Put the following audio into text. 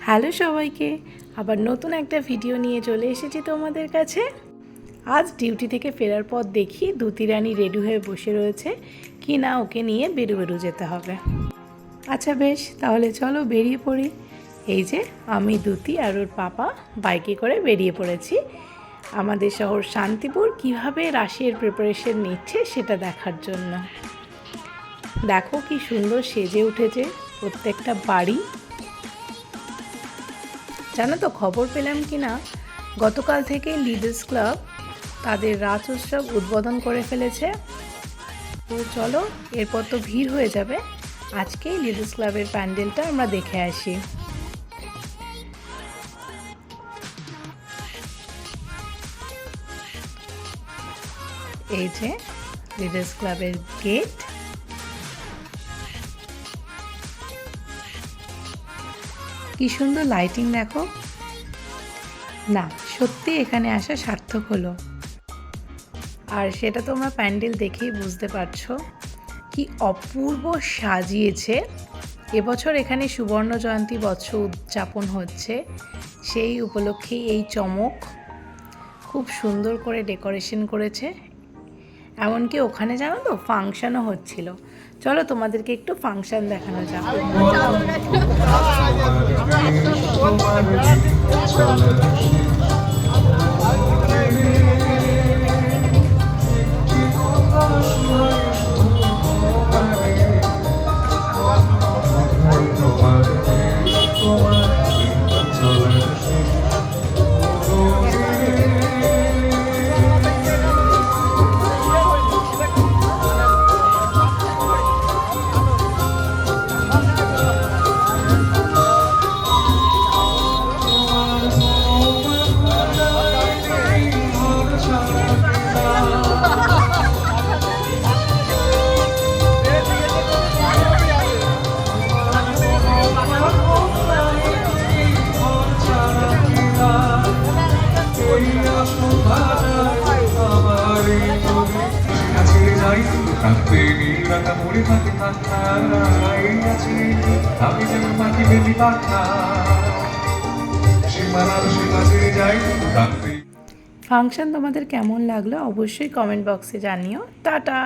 Hello সবাইকে, আবার নতুন একটা ভিডিও নিয়ে চলে এসেছি তোমাদের কাছে। আজ ডিউটি থেকে ফেরার পর দেখি দুতি রানী রেডি হয়ে বসে রয়েছে কি না ওকে নিয়ে বেরু যেতে হবে। আচ্ছা বেশ, তাহলে চলো বেরিয়ে পড়ি। এই যে আমি দুতি আর ওর পাপা বাইকে করে বেরিয়ে পড়েছি আমাদের শহর শান্তিপুর কিভাবে রাশির প্রিপারেশন নিচ্ছে সেটা দেখার জন্য। দেখো কি সুন্দর সেজে উঠেছে প্রত্যেকটা বাড়ি। জানো তো, খবর পেলাম কি না গতকাল থেকে লিডার্স ক্লাব তাদের রাজ উৎসব উদ্বোধন করে ফেলেছে। তো চলো, এরপর তো ভিড় হয়ে যাবে, আজকেই লিডার্স ক্লাবের প্যান্ডেলটা আমরা দেখে আসি। এই যে লিডার্স ক্লাবের গেট। কি সুন্দর লাইটিং দেখো না, সত্যি এখানে আসা সার্থক হলো। আর সেটা তোমরা প্যান্ডেল দেখেই বুঝতে পারছো কি অপূর্ব সাজিয়েছে। এবছর এখানে সুবর্ণ জয়ন্তী বৎসর উদযাপন হচ্ছে, সেই উপলক্ষে এই চমক। খুব সুন্দর করে ডেকোরেশন করেছে, এমনকি ওখানে জানো তো ফাংশনও হচ্ছিল। চলো তোমাদেরকে একটু ফাংশন দেখানো যাক। ফাংশন তোমাদের কেমন লাগলো অবশ্যই কমেন্ট বক্সে জানিও। টাটা।